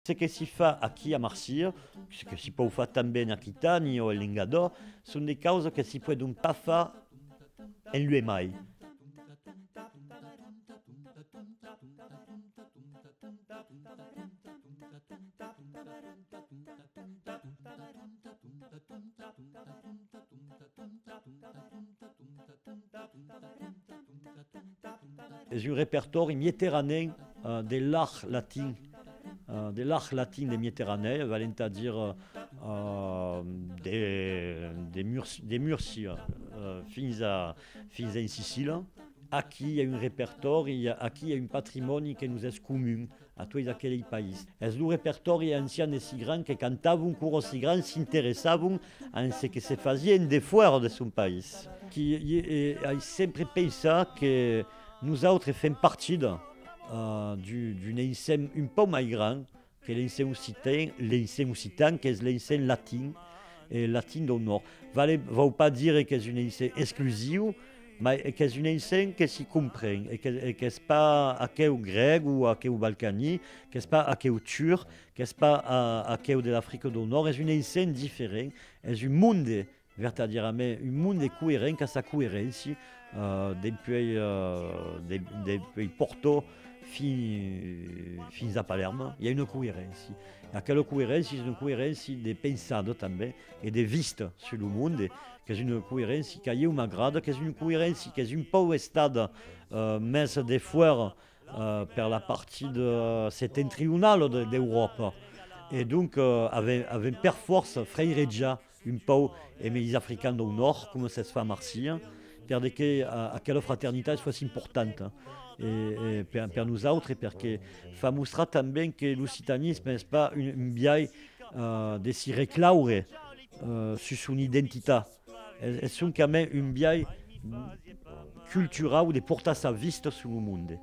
Ce che si fa qui a Marsiglia, che si può fare anche in Aquitania o in Lingador, sono delle cose che si possono pas fare in lui mai. C'est un répertoire méditerranéen de l'art latin. De l'art latin des Méditerranée, valent à dire des Murcie fins en Sicile. Aquí il y a un répertoire, aquí il y a un patrimoine qui nous est commun à tous aquells pays. Es un répertoire ancien et si grand que cantaven cours si grand s'interessaven en ce que se faisait des foires de son pays. Qui a sempre pensé que nous autres faisons partie d'une enseigne un peu plus grande que l'enseigne occitan, qui est l'enseigne latine et latine du Nord. Ne veut pas dire que c'est une enseigne exclusive, mais que c'est une enseigne qui s'y comprend et que ce n'est pas à quel grec ou à quel balkany, que ce n'est pas à quel turc, que ce n'est pas à quel de l'Afrique du Nord. C'est une enseigne différente, c'est un monde verdaderament un monde cohérent qui a sa cohérence depuis Porto fins à Palerme. Il y a une cohérence. Et quelle cohérence? C'est une cohérence de pensado també et de vista sur le monde, que és une cohérence qui m'agrada, que és une cohérence qui est un peu estada més de fora per la partie de septentrionale d'Europa. Et donc, avec per force freireja un peu les Africains du Nord, comme ça se fait à Marseille, pour que quelle fraternité soit importante. Et pour nous autres, parce que fa mostrar també que l'occitanisme n'est pas un biais de s'y reclaure sur son identité. Elles sont quand même un biais culturel de porter sa vista sur le monde.